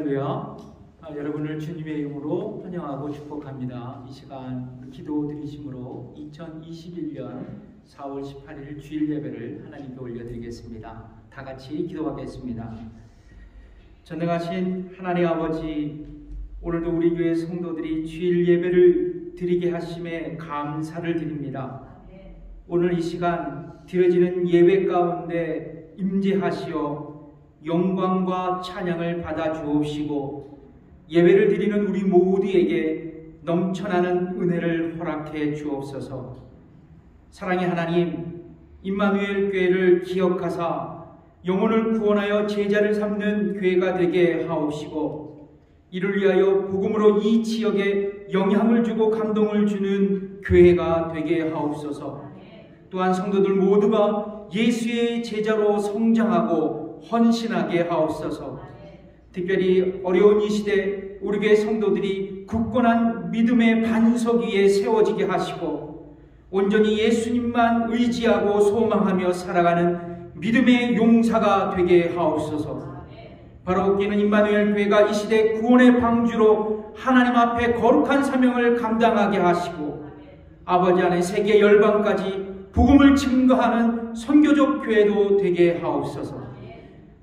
할렐루야. 여러분을 주님의 이름으로 환영하고 축복합니다. 이 시간 기도 드리심으로 2021년 4월 18일 주일 예배를 하나님께 올려드리겠습니다. 다 같이 기도하겠습니다. 전능하신 하나님 아버지, 오늘도 우리 교회 성도들이 주일 예배를 드리게 하심에 감사를 드립니다. 오늘 이 시간 드려지는 예배 가운데 임재하시어 영광과 찬양을 받아 주옵시고 예배를 드리는 우리 모두에게 넘쳐나는 은혜를 허락해 주옵소서. 사랑의 하나님, 임마누엘 교회를 기억하사 영혼을 구원하여 제자를 삼는 교회가 되게 하옵시고 이를 위하여 복음으로 이 지역에 영향을 주고 감동을 주는 교회가 되게 하옵소서. 또한 성도들 모두가 예수의 제자로 성장하고 헌신하게 하옵소서. 특별히 어려운 이 시대 우리 교회 성도들이 굳건한 믿음의 반석 위에 세워지게 하시고 온전히 예수님만 의지하고 소망하며 살아가는 믿음의 용사가 되게 하옵소서. 바로 웃기는 임마누엘 교회가 이 시대 구원의 방주로 하나님 앞에 거룩한 사명을 감당하게 하시고 아버지 안에 세계 열방까지 복음을 증거하는 선교적 교회도 되게 하옵소서.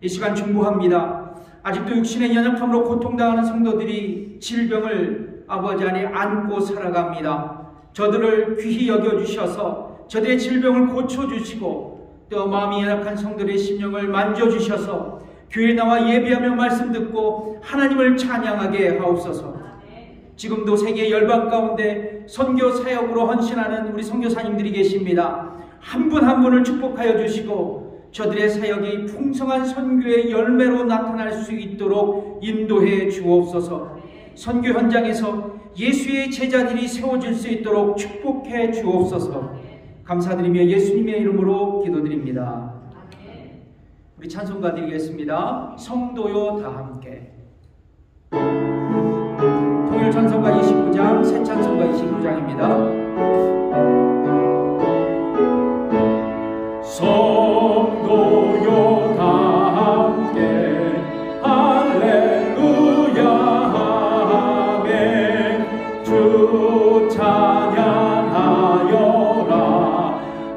이 시간 중보합니다. 아직도 육신의 연약함으로 고통당하는 성도들이 질병을 아버지 안에 안고 살아갑니다. 저들을 귀히 여겨주셔서 저들의 질병을 고쳐주시고 또 마음이 연약한 성도들의 심령을 만져주셔서 교회에 나와 예배하며 말씀 듣고 하나님을 찬양하게 하옵소서. 지금도 세계 열방 가운데 선교 사역으로 헌신하는 우리 선교사님들이 계십니다. 한 분 한 분을 축복하여 주시고 저들의 사역이 풍성한 선교의 열매로 나타날 수 있도록 인도해 주옵소서. 선교 현장에서 예수의 제자들이 세워질 수 있도록 축복해 주옵소서. 감사드리며 예수님의 이름으로 기도드립니다. 우리 찬송가 드리겠습니다. 성도요 다 함께. 통일 찬송가 29장, 새 찬송가 29장입니다. 성도요 다 함께 할렐루야 아멘. 주 찬양하여라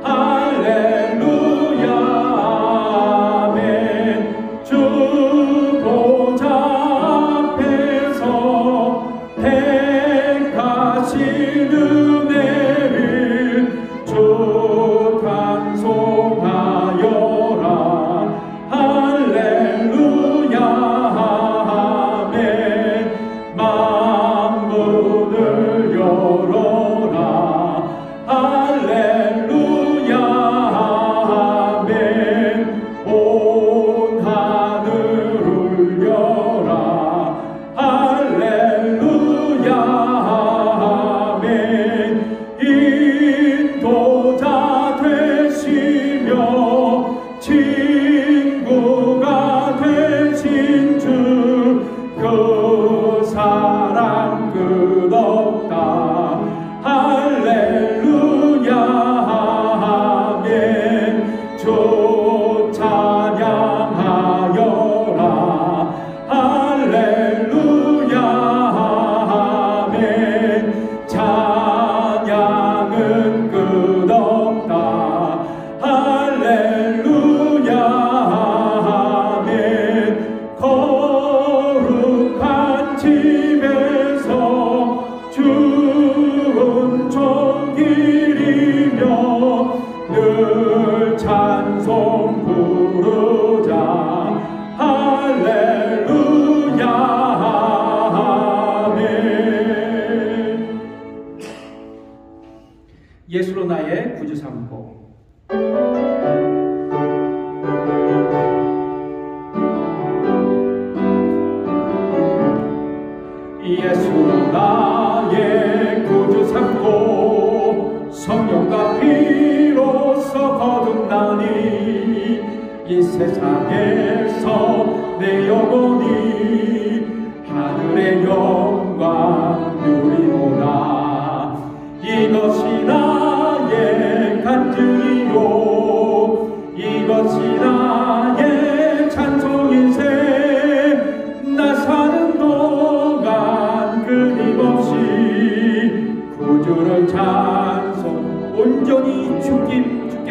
할렐루야 아멘. 주 보좌 앞에서 택하신 은혜를 주 찬송하여라 할렐루야 아멘. 만문을 열어라 할렐루야 아멘. 온 하늘 울려라 할렐루야 아멘. 인도자 되시며 친구가 되신 주 그 사랑 끝없다 할렐루야 아멘. 주 찬양하여라 할렐루야 아멘. 찬양은 끝없다 할렐루야 아멘. 거룩한 집에서 주은 종길이며 늘 찬송 부르자 할렐루야 아멘. 예수로 나의 구주 삼고. 예수 나의 구주 삼고 성령과 피로써 거듭나니 이 세상에서 내 영혼이 하늘의 영광 누리도다. 이것이 나의 간증이요 이것이 나의 찬송인생. 나 사는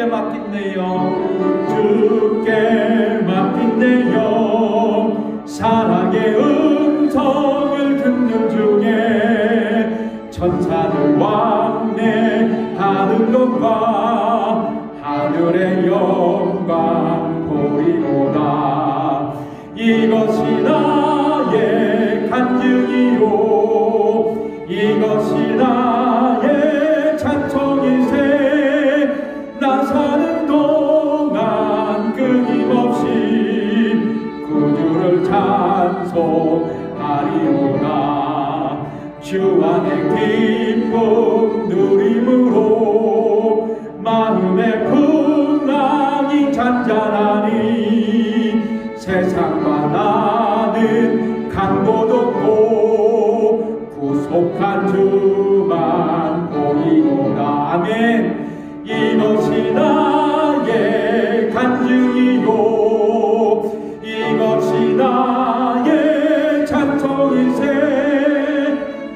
주께 맡긴 내 영, 주께 맡긴 내 영, 사랑의 음성을 듣는 중에 천사들 왕래하는 것과 하늘의 영광 보이도다. 이것이 나의 간증이요, 이것이 나의 찬송이세. 나 사는 동안 끊임없이 구주를 찬송하리로다. 주 안에 기쁨 누림으로 마음의 풍랑이 잔잔하니 세상과 나는 간 곳 없고 구속한 주만 보이노라. 아멘. 이것이 나의 간증이요, 이것이 나의 찬송이세.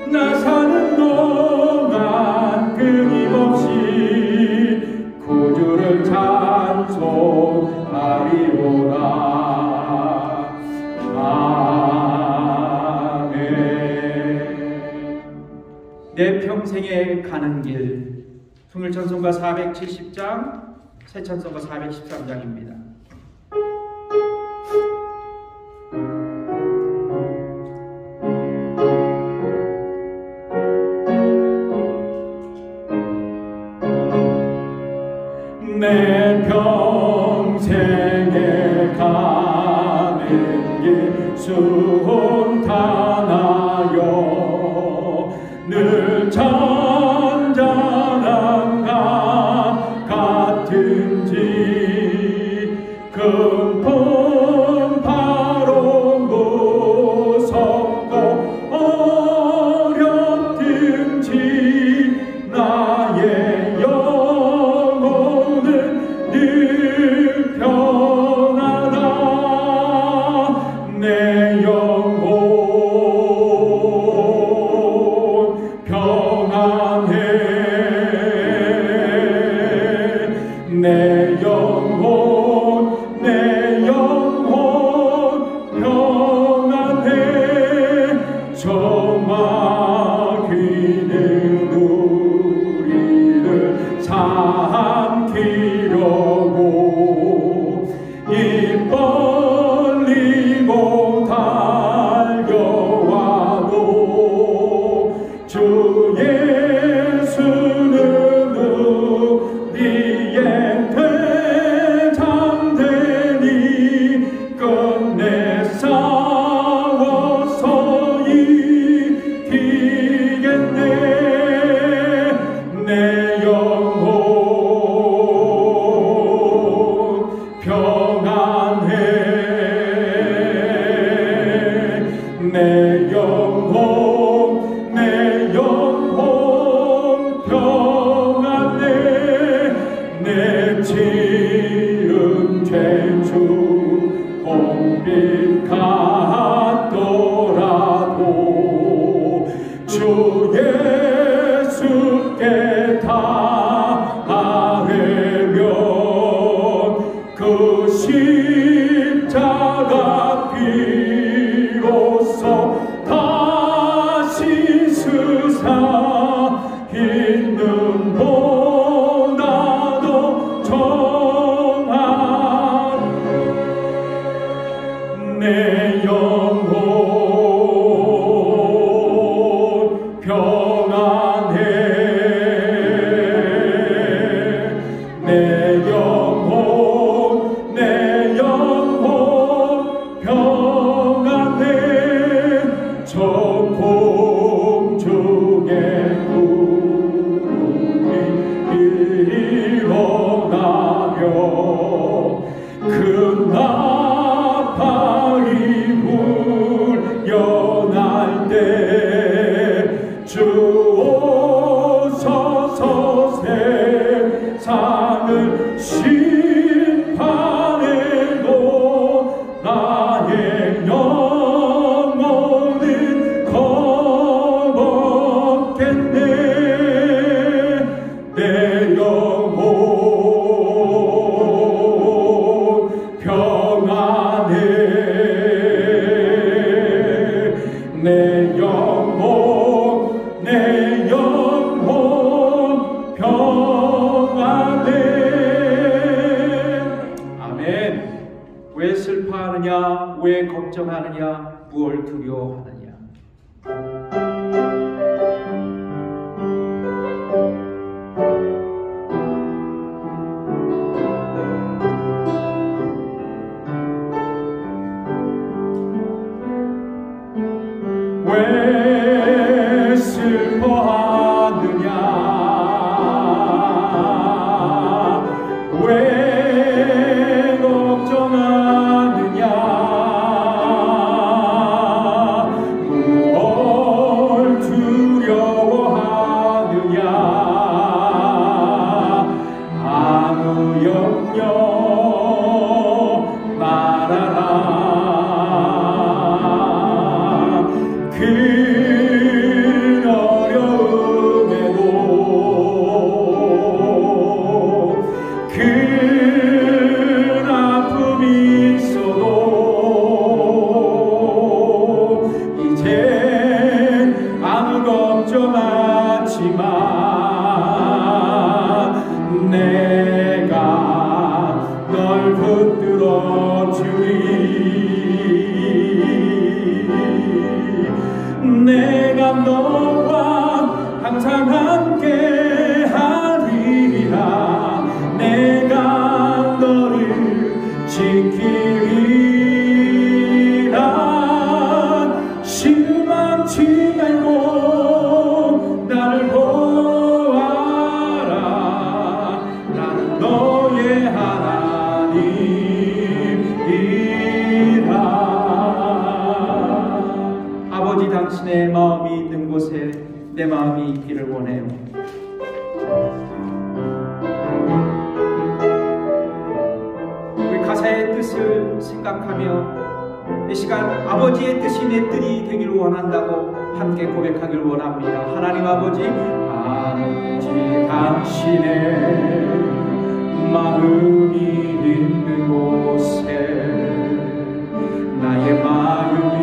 나 사는 동안 끊임없이 구주를 찬송하리로다. 내 평생에 가는 길. 승일찬송가 470장, 새찬송가 413장입니다. 내 평생에 가는 길 순탄하여 늘 잔잔한 강 같은지 금품 바로 무섭고 어렵든지 나의 영혼은 늘 평안하다. 내 영혼 내 영혼, 내 영혼 평안해. 저마귀는 우리를 삼키려고 입 벌리고 달려와도 주 예수는 우리의 대장되니 끝내 싸워서 이기겠네. 내 영혼 평안해. 내 영혼, 내 영혼 평안해. 내 지은 죄주 홍빛 같더라도 주 예수께 다하려면 그 십자가 비로소 다시 스사 있는 보다도 정한 내 영혼 평안해. 내 영혼, 내 영혼 평안해. 저 공중의 구름이 일어나며 그 나팔이 걱정하느냐 무엇 두려워하느냐. 왜 슬퍼하느냐 왜 걱정하느냐 무엇 두려워하느냐 아무 염려 말아라 그 어려움에도 그 아픔이 있어도 이젠 아무 걱정하지 마. 내가 널 붙들어 주리. 내가 너와 항상 함께 하리라. 내가 너를 지키리라. 실망치 말고 나를 보아라. 나는 너의 하나님이라. 아버지, 당신의 마음이 있는 곳에 내 마음이 있기를 원해요. 우리 가사의 뜻을 생각하며 이 시간 아버지의 뜻이 내 뜻이 되기를 원한다고 함께 고백하기를 원합니다. 하나님 아버지, 당신의 마음이 있는 곳에 나의 마음이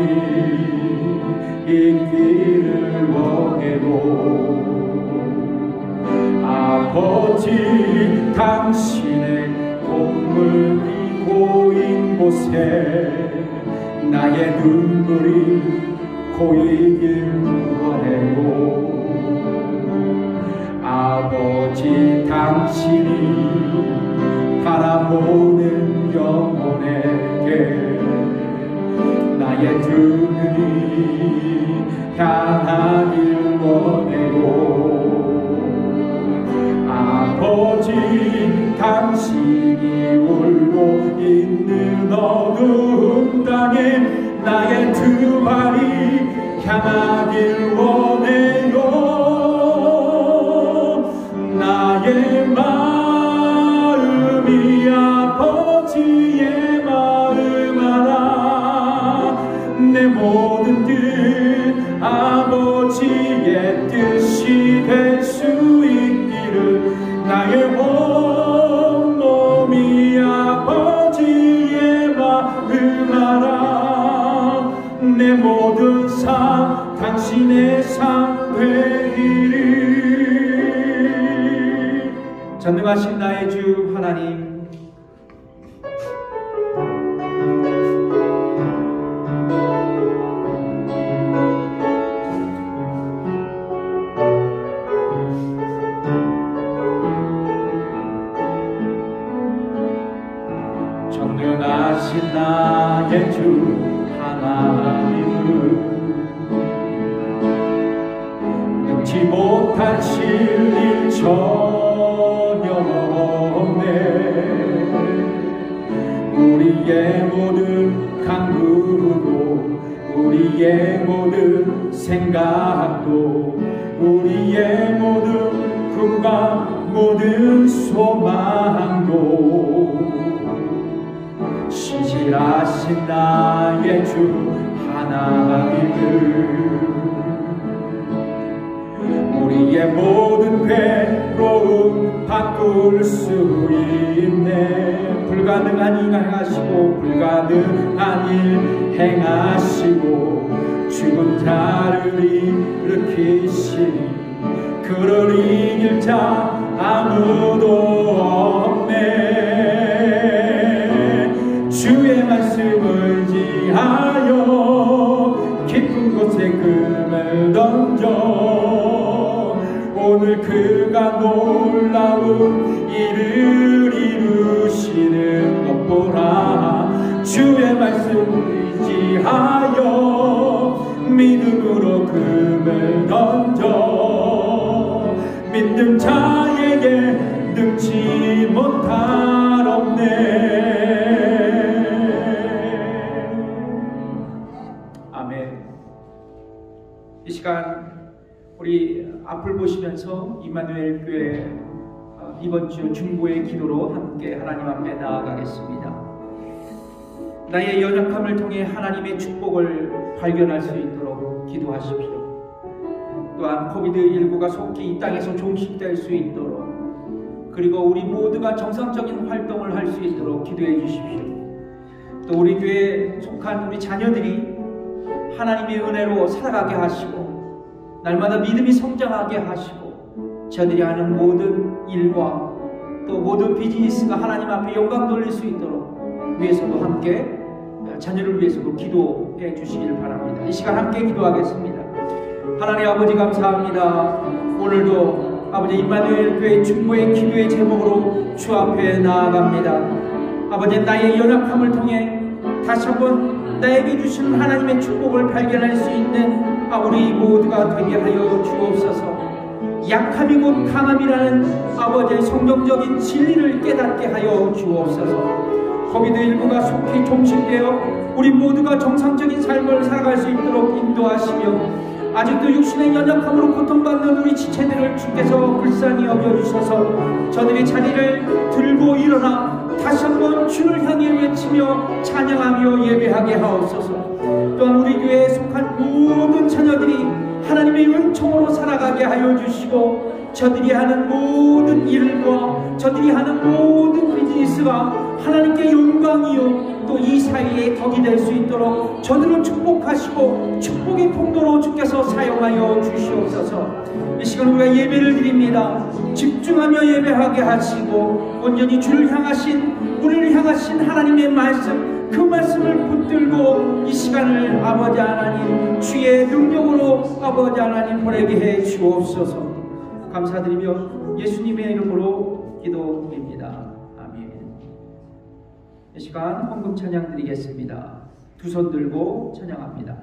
있기를 원해도 아버지 당신의 공물이 고인 곳에 나의 눈물이 고이길 원해도 아버지 당신이 바라보는 영혼에게 나의 두 눈이 향하길 원해도 아버지 당신이 울고 있는 어두운 땅에 나의 두 발이 향하길 원해요. 나의 마음이 아버지의 마음 알아. 내 모든 뜻 아버지의 뜻이 될 수 있기를 나의 온몸이 아버지의 마음 알아. 내 모든 삶 당신의 삶 되리리. 전능하신 나의 주 하나님, 전능하신 나의 주 하나님은 능치 못하실 일 전혀 없네. 우리의 모든 간구도 우리의 모든 생각도 우리의 모든 꿈과 모든 소망도 신실하신 나의 주 하나님을 우리의 모든 괴로움 바꿀 수 있네. 불가능한 일 행하시고 불가능한 일 행하시고 죽은 자를 일으키시니 그를 이길 자 아무도 없네. 주의 말씀을 지하여 힘쓰는 자에게 능치 못할 없네. 아멘. 이 시간 우리 앞을 보시면서 임마누엘 교회 이번 주 중보의 기도로 함께 하나님 앞에 나아가겠습니다. 나의 연약함을 통해 하나님의 축복을 발견할 수 있도록 기도하십시오. 또한 코비드19가 속히 이 땅에서 종식될 수 있도록, 그리고 우리 모두가 정상적인 활동을 할 수 있도록 기도해 주십시오. 또 우리 교회에 속한 우리 자녀들이 하나님의 은혜로 살아가게 하시고 날마다 믿음이 성장하게 하시고 저들이 하는 모든 일과 또 모든 비즈니스가 하나님 앞에 영광 돌릴 수 있도록 위해서도 함께, 자녀를 위해서도 기도해 주시길 바랍니다. 이 시간 함께 기도하겠습니다. 하나님 아버지 감사합니다. 오늘도 아버지 임마누엘 교회 중보의 기도의 제목으로 주 앞에 나아갑니다. 아버지 나의 연약함을 통해 다시 한번 나에게 주신 하나님의 축복을 발견할 수 있는 우리 모두가 되게 하여 주옵소서. 약함이 곧 강함이라는 아버지의 성경적인 진리를 깨닫게 하여 주옵소서. 코비드19가 속히 종식되어 우리 모두가 정상적인 삶을 살아갈 수 있도록 인도하시며, 아직도 육신의 연약함으로 고통받는 우리 지체들을 주께서 불쌍히 여겨주셔서 저들의 자리를 들고 일어나 다시 한번 주를 향해 외치며 찬양하며 예배하게 하옵소서. 또한 우리 교회에 속한 모든 자녀들이 하나님의 은총으로 살아가게 하여 주시고, 저들이 하는 모든 일과 저들이 하는 모든 비즈니스가 하나님께 영광이요 또 이 사이에 덕이 될 수 있도록 저들을 축복하시고 축복의 통로로 주께서 사용하여 주시옵소서. 이 시간 우리가 예배를 드립니다. 집중하며 예배하게 하시고 온전히 주를 향하신, 우리를 향하신 하나님의 말씀, 그 말씀을 붙들고 이 시간을 아버지 하나님 주의 능력으로 아버지 하나님 보내게 해 주옵소서. 감사드리며 예수님의 이름으로 기도드립니다. 아멘. 이 시간 헌금 찬양 드리겠습니다. 두 손 들고 찬양합니다.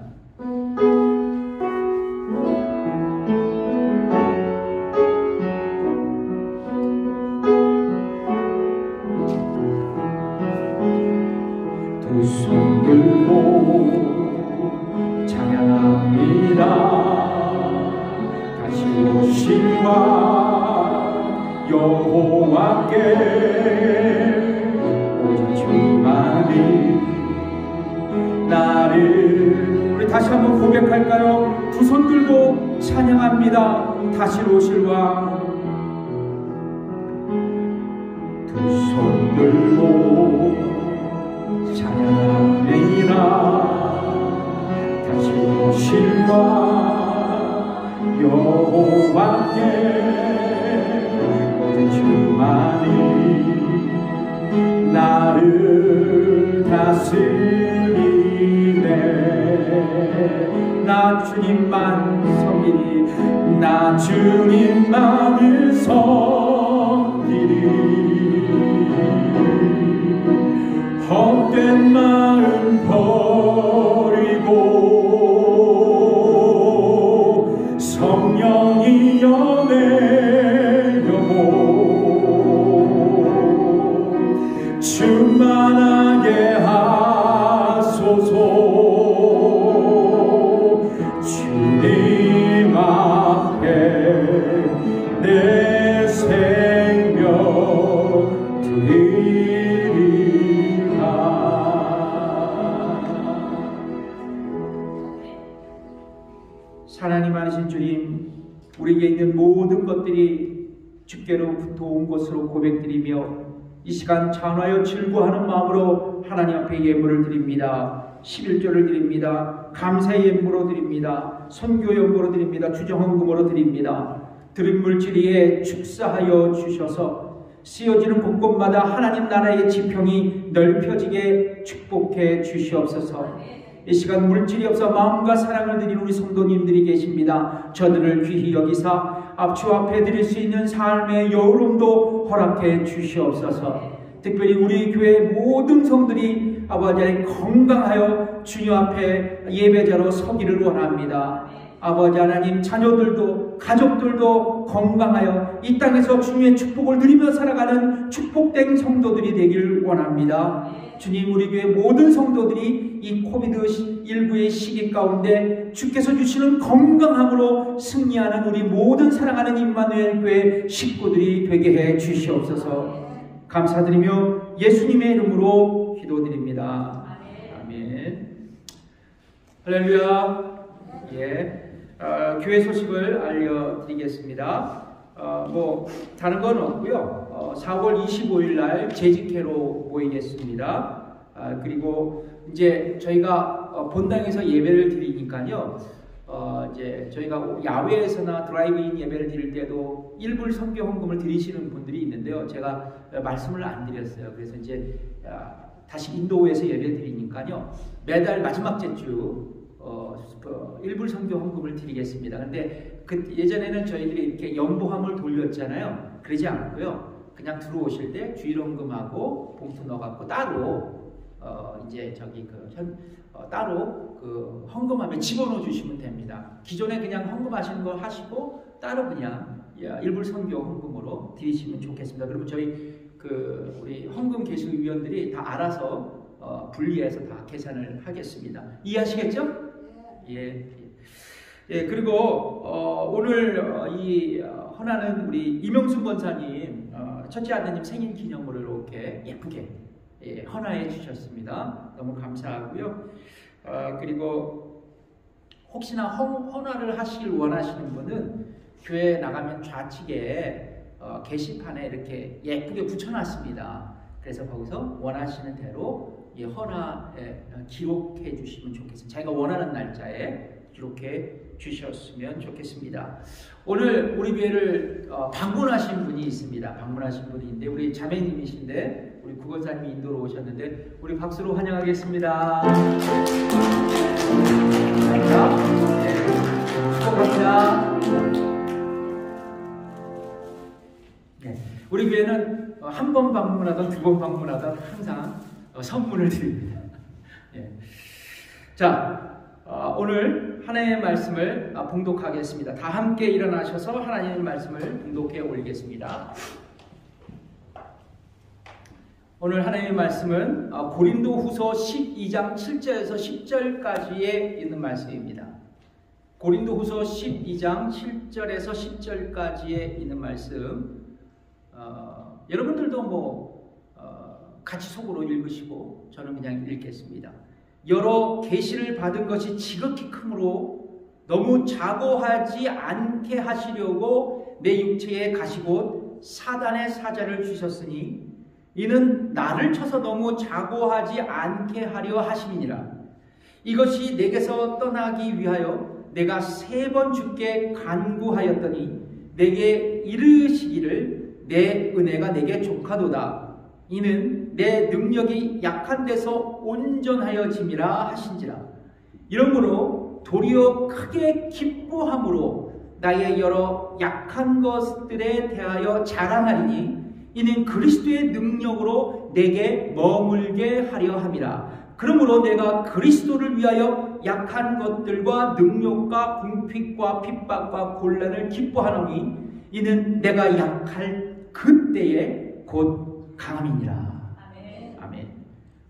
두 손 들고 찬양합니다. 다시 오실와 여호와께 오직 주만이 나를. 우리 다시 한번 고백할까요? 두 손 들고 찬양합니다. 다시 오실 왕. 두 손 들고 찬양합니다. 다시 오실와 여호와께 오직 주만이 나를 다스리네. 나 주님만 섬기리, 나 주님만을 섬기리. 헛된 마음 버리고 성령이 연애려고 충만하게 하소서. 주님 앞에 내 생명 드리리라. 하나님 많으신 주님, 우리에게 있는 모든 것들이 주께로부터 온 것으로 고백드리며 이 시간 찬화하여 즐거워하는 마음으로 하나님 앞에 예물을 드립니다. 11조를 드립니다. 감사의 예물로 드립니다. 선교 연고로 드립니다. 주정헌금으로 드립니다. 들은 물질위에 축사하여 주셔서 쓰여지는 곳곳마다 하나님 나라의 지평이 넓혀지게 축복해 주시옵소서. 이 시간 물질이 없어 마음과 사랑을 드린 우리 성도님들이 계십니다. 저들을 귀히 여기사 주 앞에 드릴 수 있는 삶의 여유로움도 허락해 주시옵소서. 특별히 우리 교회 모든 성들이 아버지 건강하여 주님 앞에 예배자로 서기를 원합니다. 아버지 하나님, 자녀들도 가족들도 건강하여 이 땅에서 주님의 축복을 누리며 살아가는 축복된 성도들이 되길 원합니다. 주님, 우리 교회 모든 성도들이 이 코비드19의 시기 가운데 주께서 주시는 건강함으로 승리하는 우리 모든 사랑하는 임마누엘 교회 식구들이 되게 해 주시옵소서. 감사드리며 예수님의 이름으로 기도드립니다. 아멘. 할렐루야. 예. 교회 소식을 알려드리겠습니다. 다른 건 없고요. 4월 25일 날 재직회로 모이겠습니다. 그리고 이제 저희가 본당에서 예배를 드리니까요. 이제 저희가 야외에서나 드라이브인 예배를 드릴 때도 일불 선교 헌금을 드리시는 분들이 있는데요. 제가 말씀을 안 드렸어요. 그래서 이제 다시 인도에서 예배 드리니까요. 매달 마지막 주 일불 선교 헌금을 드리겠습니다. 근데 예전에는 저희들이 이렇게 연보함을 돌렸잖아요. 그러지 않고요. 그냥 들어오실 때 주일헌금하고 봉투 넣어갖고 따로 이제 따로 그 헌금함에 집어넣어 주시면 됩니다. 기존에 그냥 헌금하시는 거 하시고 따로 그냥 일불 선교 헌금으로 드리시면 좋겠습니다. 그리고 저희 우리 헌금 계수위원들이 다 알아서 분리해서 다 계산을 하겠습니다. 이해하시겠죠? 예. 예. 그리고 오늘 이 헌하는 우리 이명순 권사님 첫째 아드님 생일 기념으로 이렇게 예쁘게 헌화해 주셨습니다. 너무 감사하고요. 그리고 혹시나 헌화를 하시길 원하시는 분은 교회 나가면 좌측에 게시판에 이렇게 예쁘게 붙여놨습니다. 그래서 거기서 원하시는 대로 헌화에 기록해 주시면 좋겠습니다. 자기가 원하는 날짜에 기록해 주셨으면 좋겠습니다. 오늘 우리 교회를 방문하신 분이 있습니다. 방문하신 분이 있는데 우리 자매님이신데 우리 구건사님이 인도로 오셨는데 우리 박수로 환영하겠습니다. 감사합니다. 네, 축복합니다. 네, 우리 교회는 한 번 방문하던 두 번 방문하던 항상 선물을 드립니다. 네. 자, 오늘 하나님의 말씀을 봉독하겠습니다. 다 함께 일어나셔서 하나님의 말씀을 봉독해 올리겠습니다. 오늘 하나님의 말씀은 고린도후서 12장 7절에서 10절까지에 있는 말씀입니다. 고린도후서 12장 7절에서 10절까지에 있는 말씀. 여러분들도 같이 속으로 읽으시고 저는 그냥 읽겠습니다. 여러 계시를 받은 것이 지극히 크므로 너무 자고하지 않게 하시려고 내 육체에 가시고 사단의 사자를 주셨으니 이는 나를 쳐서 너무 자고하지 않게 하려 하심이니라. 이것이 내게서 떠나기 위하여 내가 3번 주께 간구하였더니 내게 이르시기를 내 은혜가 내게 족하도다. 이는 내 능력이 약한 데서 온전하여짐이라 하신지라. 이러므로 도리어 크게 기뻐함으로 나의 여러 약한 것들에 대하여 자랑하리니 이는 그리스도의 능력으로 내게 머물게 하려 함이라. 그러므로 내가 그리스도를 위하여 약한 것들과 능력과 궁핍과 핍박과 곤란을 기뻐하노니 이는 내가 약할 그때에 곧 강함이니라. 아멘.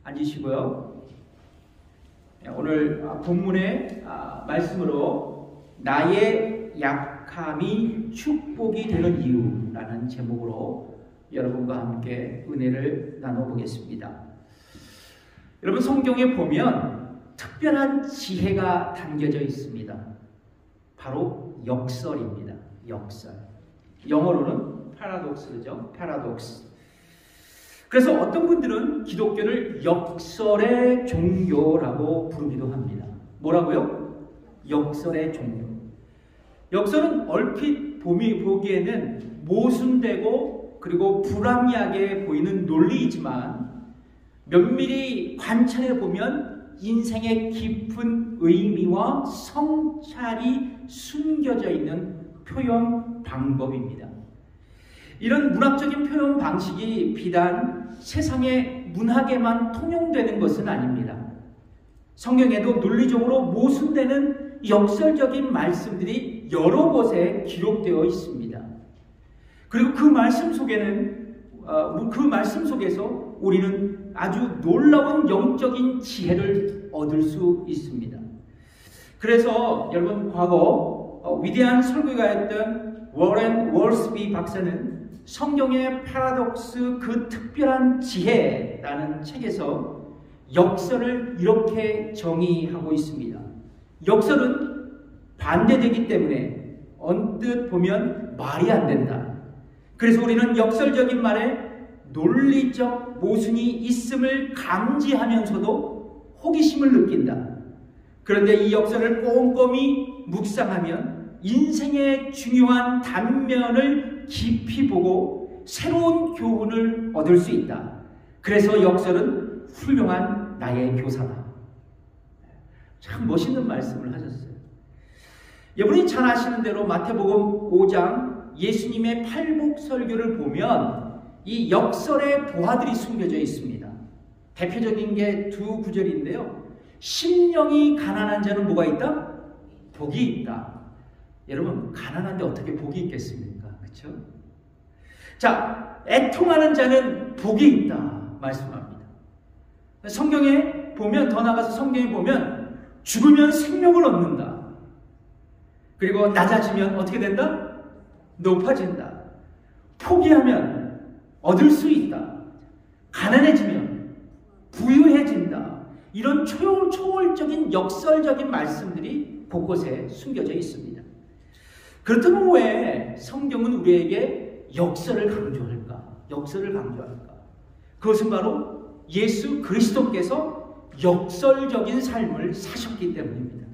앉으시고요. 오늘 본문의 말씀으로 나의 약함이 축복이 되는 이유라는 제목으로 여러분과 함께 은혜를 나눠보겠습니다. 여러분, 성경에 보면 특별한 지혜가 담겨져 있습니다. 바로 역설입니다. 역설. 영어로는 파라독스죠. 파라독스. 그래서 어떤 분들은 기독교를 역설의 종교라고 부르기도 합니다. 뭐라고요? 역설의 종교. 역설은 얼핏 보기에는 모순되고 그리고 불합리하게 보이는 논리이지만 면밀히 관찰해 보면 인생의 깊은 의미와 성찰이 숨겨져 있는 표현 방법입니다. 이런 문학적인 표현 방식이 비단 세상의 문학에만 통용되는 것은 아닙니다. 성경에도 논리적으로 모순되는 역설적인 말씀들이 여러 곳에 기록되어 있습니다. 그리고 그 말씀 속에서 우리는 아주 놀라운 영적인 지혜를 얻을 수 있습니다. 그래서 여러분, 과거 위대한 설교가였던 워렌 월스비 박사는 성경의 파라독스, 그 특별한 지혜라는 책에서 역설을 이렇게 정의하고 있습니다. 역설은 반대되기 때문에 언뜻 보면 말이 안 된다. 그래서 우리는 역설적인 말에 논리적 모순이 있음을 감지하면서도 호기심을 느낀다. 그런데 이 역설을 꼼꼼히 묵상하면 인생의 중요한 단면을 깊이 보고 새로운 교훈을 얻을 수 있다. 그래서 역설은 훌륭한 나의 교사다. 참 멋있는 말씀을 하셨어요. 여러분이 잘 아시는 대로 마태복음 5장 예수님의 팔복 설교를 보면 이 역설의 보화들이 숨겨져 있습니다. 대표적인 게 두 구절인데요. 심령이 가난한 자는 뭐가 있다? 복이 있다. 여러분, 가난한데 어떻게 복이 있겠습니까? 그렇죠? 자, 애통하는 자는 복이 있다 말씀합니다. 성경에 보면, 더 나아가서 성경에 보면 죽으면 생명을 얻는다. 그리고 낮아지면 어떻게 된다? 높아진다. 포기하면 얻을 수 있다. 가난해지면 부유해진다. 이런 초월적인 역설적인 말씀들이 곳곳에 숨겨져 있습니다. 그렇다면 왜 성경은 우리에게 역설을 강조할까? 역설을 강조할까? 그것은 바로 예수 그리스도께서 역설적인 삶을 사셨기 때문입니다.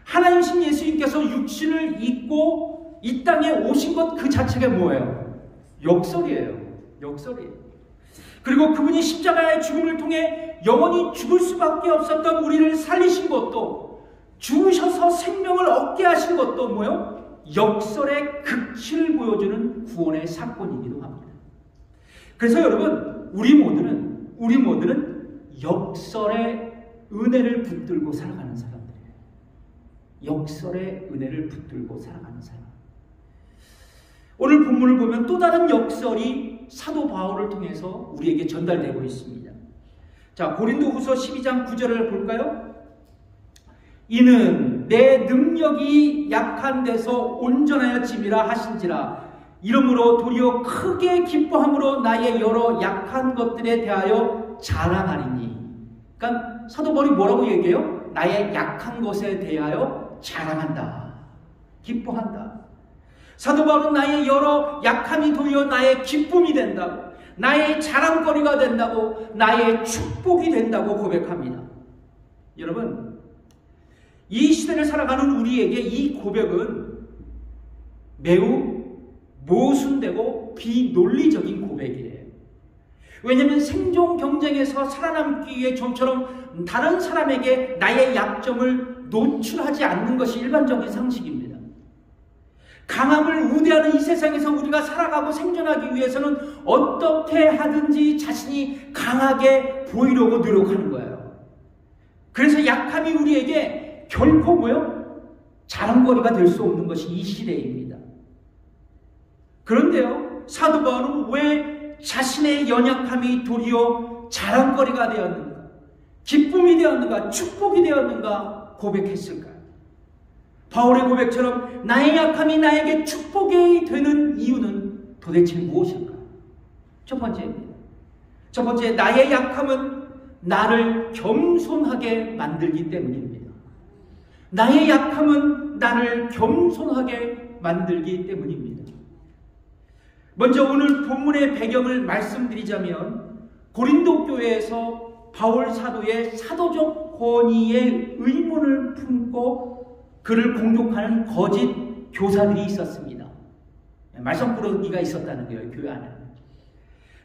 하나님신 예수님께서 육신을 입고 이 땅에 오신 것 그 자체가 뭐예요? 역설이에요. 역설이에요. 그리고 그분이 십자가의 죽음을 통해 영원히 죽을 수밖에 없었던 우리를 살리신 것도, 죽으셔서 생명을 얻게 하신 것도 뭐예요? 역설의 극치를 보여주는 구원의 사건이기도 합니다. 그래서 여러분, 우리 모두는 역설의 은혜를 붙들고 살아가는 사람들이에요. 역설의 은혜를 붙들고 살아가는 사람. 오늘 본문을 보면 또 다른 역설이 사도 바울을 통해서 우리에게 전달되고 있습니다. 자, 고린도후서 12장 9절을 볼까요? 이는 내 능력이 약한 데서 온전하여짐이라 하신지라. 이러므로 도리어 크게 기뻐함으로 나의 여러 약한 것들에 대하여 자랑하리니. 그러니까 사도 바울이 뭐라고 얘기해요? 나의 약한 것에 대하여 자랑한다. 기뻐한다. 사도 바울은 나의 여러 약함이 도리어 나의 기쁨이 된다고, 나의 자랑거리가 된다고, 나의 축복이 된다고 고백합니다. 여러분, 이 시대를 살아가는 우리에게 이 고백은 매우 모순되고 비논리적인 고백이에요. 왜냐하면 생존 경쟁에서 살아남기 위해 좀처럼 다른 사람에게 나의 약점을 노출하지 않는 것이 일반적인 상식입니다. 강함을 우대하는 이 세상에서 우리가 살아가고 생존하기 위해서는 어떻게 하든지 자신이 강하게 보이려고 노력하는 거예요. 그래서 약함이 우리에게 결코 뭐요? 자랑거리가 될 수 없는 것이 이 시대입니다. 그런데요, 사도 바울은 왜 자신의 연약함이 도리어 자랑거리가 되었는가, 기쁨이 되었는가, 축복이 되었는가 고백했을까요? 바울의 고백처럼 나의 약함이 나에게 축복이 되는 이유는 도대체 무엇일까? 첫 번째, 나의 약함은 나를 겸손하게 만들기 때문입니다. 나의 약함은 나를 겸손하게 만들기 때문입니다. 먼저 오늘 본문의 배경을 말씀드리자면, 고린도 교회에서 바울 사도의 사도적 권위의 의문을 품고 그를 공격하는 거짓 교사들이 있었습니다. 말썽꾸러기가 있었다는 거예요, 교회 안에.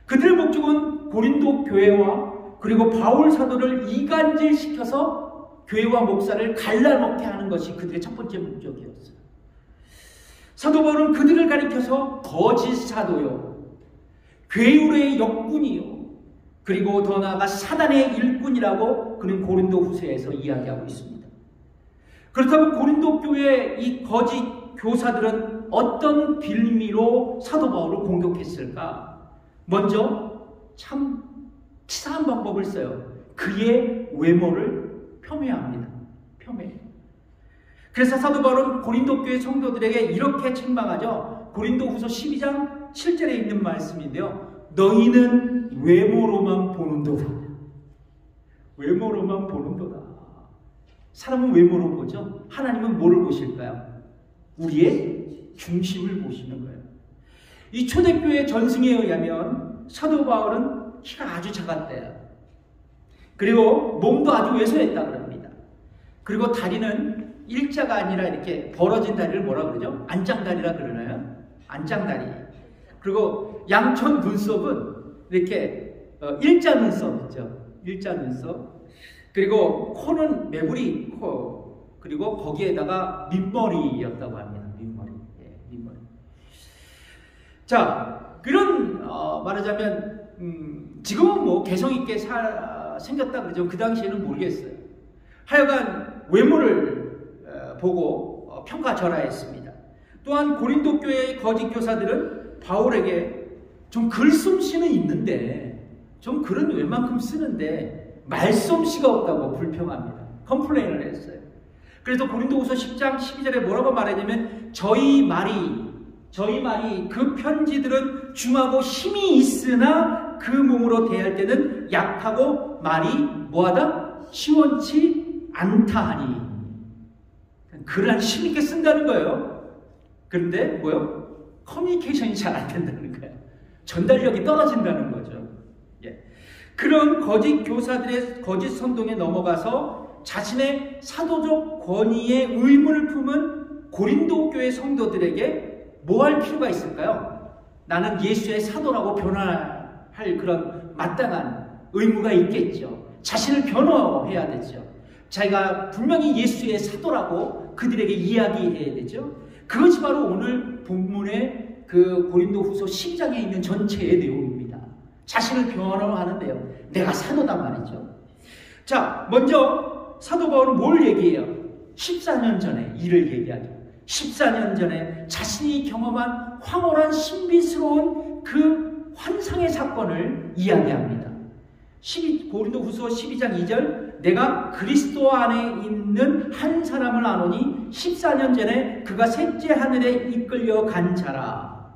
그들의 목적은 고린도 교회와 그리고 바울 사도를 이간질시켜서 교회와 목사를 갈라먹게 하는 것이 그들의 첫 번째 목적이었어요. 사도 바울은 그들을 가리켜서 거짓 사도요, 괴율의 역군이요, 그리고 더 나아가 사단의 일꾼이라고 그는 고린도 후서에서 이야기하고 있습니다. 그렇다면 고린도 교회의 이 거짓 교사들은 어떤 빌미로 사도 바울을 공격했을까? 먼저 참 치사한 방법을 써요. 그의 외모를 폄훼합니다. 폄훼. 그래서 사도 바울은 고린도 교회 성도들에게 이렇게 책망하죠. 고린도 후서 12장 7절에 있는 말씀인데요. 너희는 외모로만 보는도다. 외모로만 보는도다. 사람은 외모로 보죠. 하나님은 뭐를 보실까요? 우리의 중심을 보시는 거예요. 이 초대교회 전승에 의하면 사도 바울은 키가 아주 작았대요. 그리고 몸도 아주 왜소했다고 합니다. 그리고 다리는 일자가 아니라 이렇게 벌어진 다리를 뭐라 그러죠? 안짱다리라 그러나요? 안짱다리. 그리고 양쪽 눈썹은 이렇게 일자 눈썹 있죠? 일자 눈썹. 그리고 코는 매부리 코. 그리고 거기에다가 민머리였다고 합니다. 민머리. 예, 민머리. 자, 그런 말하자면 지금은 뭐 개성 있게 생겼다 그러죠. 그 당시에는 모르겠어요. 하여간 외모를 보고 평가절하했습니다. 또한 고린도 교회의 거짓 교사들은 바울에게 좀 글솜씨는 있는데 좀 글은 웬만큼 쓰는데 말솜씨가 없다고 불평합니다. 컴플레인을 했어요. 그래서 고린도후서 10장 12절에 뭐라고 말하냐면 저희 말이 그 편지들은 중하고 힘이 있으나 그 몸으로 대할 때는 약하고 말이 뭐하다? 시원치 않다 하니. 글을 힘있게 쓴다는 거예요. 그런데 뭐요? 커뮤니케이션이 잘 안 된다는 거예요. 전달력이 떨어진다는 거죠. 예. 그런 거짓 교사들의 거짓 선동에 넘어가서 자신의 사도적 권위의 의문을 품은 고린도 교회 성도들에게 뭐 할 필요가 있을까요? 나는 예수의 사도라고 변화할 그런 마땅한 의무가 있겠죠. 자신을 변호해야 되죠. 자기가 분명히 예수의 사도라고 그들에게 이야기해야 되죠. 그것이 바로 오늘 본문의 그 고린도후서 12장에 있는 전체의 내용입니다. 자신을 변호하는데요. 내가 사도단 말이죠. 자, 먼저 사도 바울은 뭘 얘기해요? 14년 전에 일을 얘기하죠. 14년 전에 자신이 경험한 황홀한 신비스러운 그 환상의 사건을 이야기합니다. 고린도후서 12장 2절 내가 그리스도 안에 있는 한 사람을 아노니 14년 전에 그가 셋째 하늘에 이끌려 간 자라.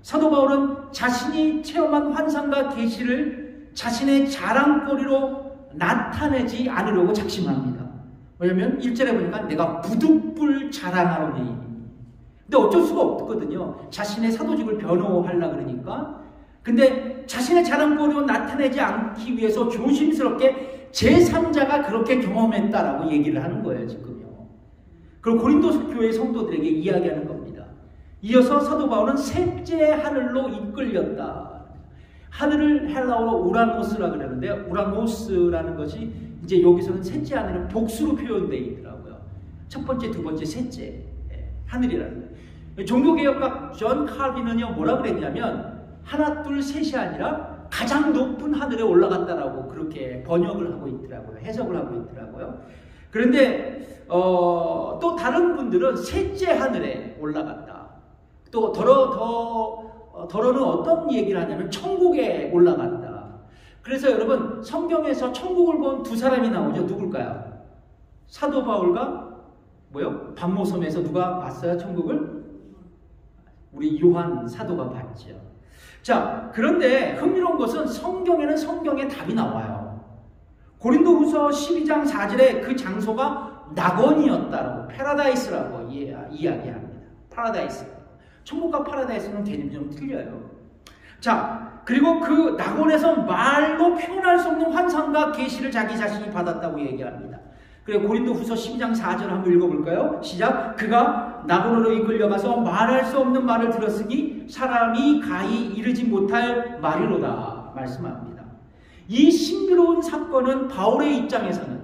사도 바울은 자신이 체험한 환상과 계시를 자신의 자랑거리로 나타내지 않으려고 작심합니다. 왜냐하면 1절에 보니까 내가 부득불 자랑하노니. 근데 어쩔 수가 없거든요. 자신의 사도직을 변호하려고 그러니까. 근데 자신의 자랑거리로 나타내지 않기 위해서 조심스럽게 제3자가 그렇게 경험했다라고 얘기를 하는 거예요, 지금요. 그리고 고린도 교회 성도들에게 이야기하는 겁니다. 이어서 사도 바울은 셋째 하늘로 이끌렸다. 하늘을 헬라어로 우라노스라 그러는데 우라노스라는 것이 이제 여기서는 셋째 하늘은 복수로 표현되어 있더라고요. 첫 번째, 두 번째, 셋째 하늘이라는 거예요. 종교개혁가 존 칼빈은요 뭐라 그랬냐면 하나, 둘, 셋이 아니라 가장 높은 하늘에 올라갔다라고 그렇게 번역을 하고 있더라고요. 해석을 하고 있더라고요. 그런데 또 다른 분들은 셋째 하늘에 올라갔다. 또 더러는 어떤 얘기를 하냐면 천국에 올라갔다. 그래서 여러분 성경에서 천국을 본 두 사람이 나오죠. 누굴까요? 사도 바울과 뭐요? 반모섬에서 누가 봤어요? 천국을? 우리 요한 사도가 봤죠. 자, 그런데 흥미로운 것은 성경에는 성경의 답이 나와요. 고린도후서 12장 4절에 그 장소가 낙원이었다라고 패러다이스라고 이야기합니다. 파라다이스. 천국과 파라다이스는 개념이 좀 틀려요. 자, 그리고 그 낙원에서 말로 표현할 수 없는 환상과 계시를 자기 자신이 받았다고 얘기합니다. 그리고 고린도후서 12장 4절 한번 읽어볼까요? 시작. 그가 낙원으로 이끌려가서 말할 수 없는 말을 들었으니 사람이 가히 이르지 못할 말이로다 말씀합니다. 이 신비로운 사건은 바울의 입장에서는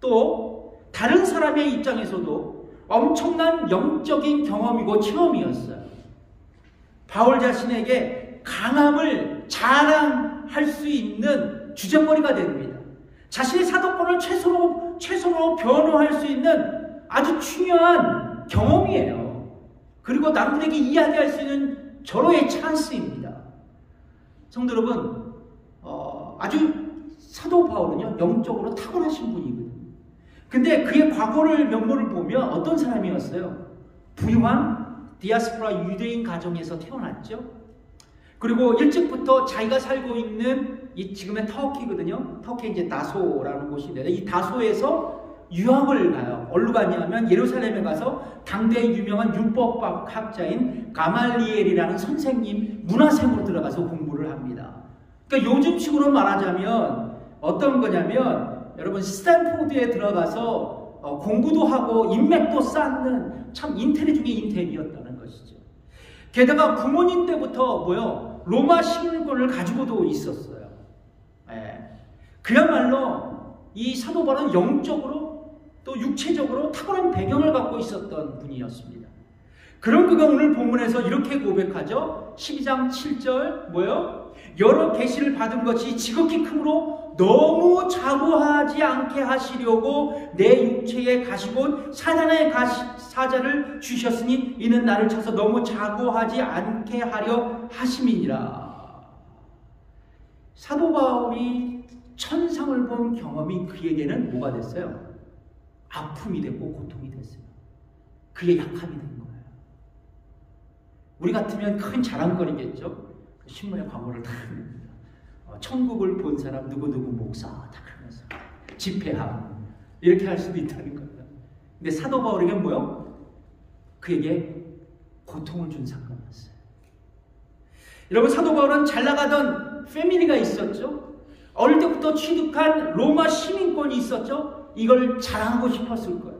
또 다른 사람의 입장에서도 엄청난 영적인 경험이고 체험이었어요. 바울 자신에게 강함을 자랑할 자랑할 수 있는 주전거리가 됩니다. 자신의 사도권을 최소로 변호할 수 있는 아주 중요한 경험이에요. 그리고 남들에게 이야기할 수 있는 절호의 찬스입니다. 성도 여러분, 아주 사도 바울은요, 영적으로 타고나신 분이거든요. 근데 그의 과거를 면모를 보면 어떤 사람이었어요? 부유한 디아스포라 유대인 가정에서 태어났죠. 그리고 일찍부터 자기가 살고 있는 이 지금의 터키거든요. 터키 이제 다소라는 곳인데 이 다소에서 유학을 가요. 어디로 갔냐면 예루살렘에 가서 당대 유명한 율법학자인 가말리엘이라는 선생님 문화생으로 들어가서 공부를 합니다. 그러니까 요즘식으로 말하자면 어떤 거냐면 여러분 스탠포드에 들어가서 공부도 하고 인맥도 쌓는 참 인텔리 중에 인텔이었다는 것이죠. 게다가 부모님 때부터 로마 시민권을 가지고도 있었어요. 그야말로 이 사도 바울은 영적으로 또 육체적으로 탁월한 배경을 갖고 있었던 분이었습니다. 그런 그가 오늘 본문에서 이렇게 고백하죠. 12장 7절 여러 계시를 받은 것이 지극히 크므로 너무 자고하지 않게 하시려고 내 육체에 가시곤 사단의 사자를 주셨으니 이는 나를 쳐서 너무 자고하지 않게 하려 하심이니라. 사도 바울이 천상을 본 경험이 그에게는 뭐가 됐어요? 아픔이 됐고 고통이 됐어요. 그의 약함이 된 거예요. 우리 같으면 큰 자랑거리겠죠. 신문에 광고를 다 합니다. 천국을 본 사람 누구누구 목사 다 그러면서 집회하고 이렇게 할 수도 있다는 겁니다. 근데 사도 바울에게 그에게 고통을 준 사건이었어요. 여러분 사도 바울은 잘 나가던 패밀리가 있었죠. 어릴 때부터 취득한 로마 시민권이 있었죠. 이걸 자랑하고 싶었을 거예요.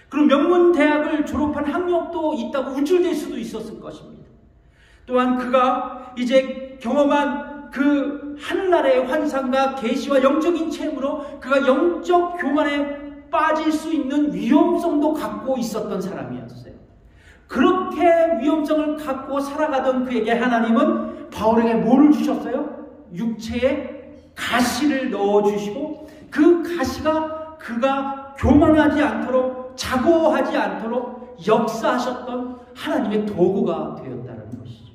그리고 명문 대학을 졸업한 학력도 있다고 우쭐댈 수도 있었을 것입니다. 또한 그가 이제 경험한 그 하늘나라의 환상과 계시와 영적인 체험으로 그가 영적 교만에 빠질 수 있는 위험성도 갖고 있었던 사람이었어요. 그렇게 위험성을 갖고 살아가던 그에게 하나님은 바울에게 뭐를 주셨어요? 육체에 가시를 넣어주시고 그 가시가 그가 교만하지 않도록 자고하지 않도록 역사하셨던 하나님의 도구가 되었다는 것이죠.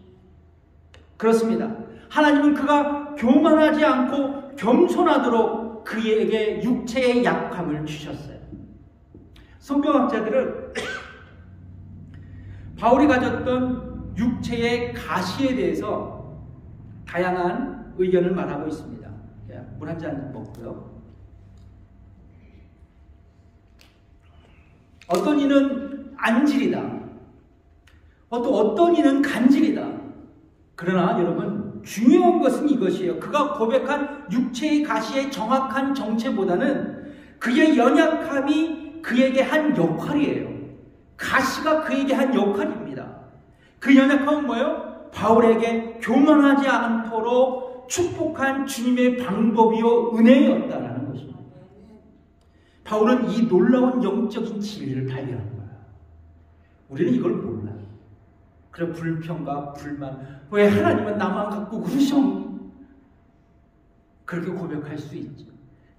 그렇습니다. 하나님은 그가 교만하지 않고 겸손하도록 그에게 육체의 약함을 주셨어요. 성경학자들은 바울이 가졌던 육체의 가시에 대해서 다양한 의견을 말하고 있습니다. 물 한 잔 먹고요. 어떤 이는 안질이다. 또 어떤 이는 간질이다. 그러나 여러분 중요한 것은 이것이에요. 그가 고백한 육체의 가시의 정확한 정체보다는 그의 연약함이 그에게 한 역할이에요. 가시가 그에게 한 역할입니다. 그 연약함은 뭐예요? 바울에게 교만하지 않도록 축복한 주님의 방법이요 은혜였다라는 것입니다. 바울은 이 놀라운 영적인 진리를 발견한 거예요. 우리는 이걸 몰라요. 그래 불평과 불만, 왜 하나님은 나만 갖고 그러셔? 그렇게 고백할 수 있죠.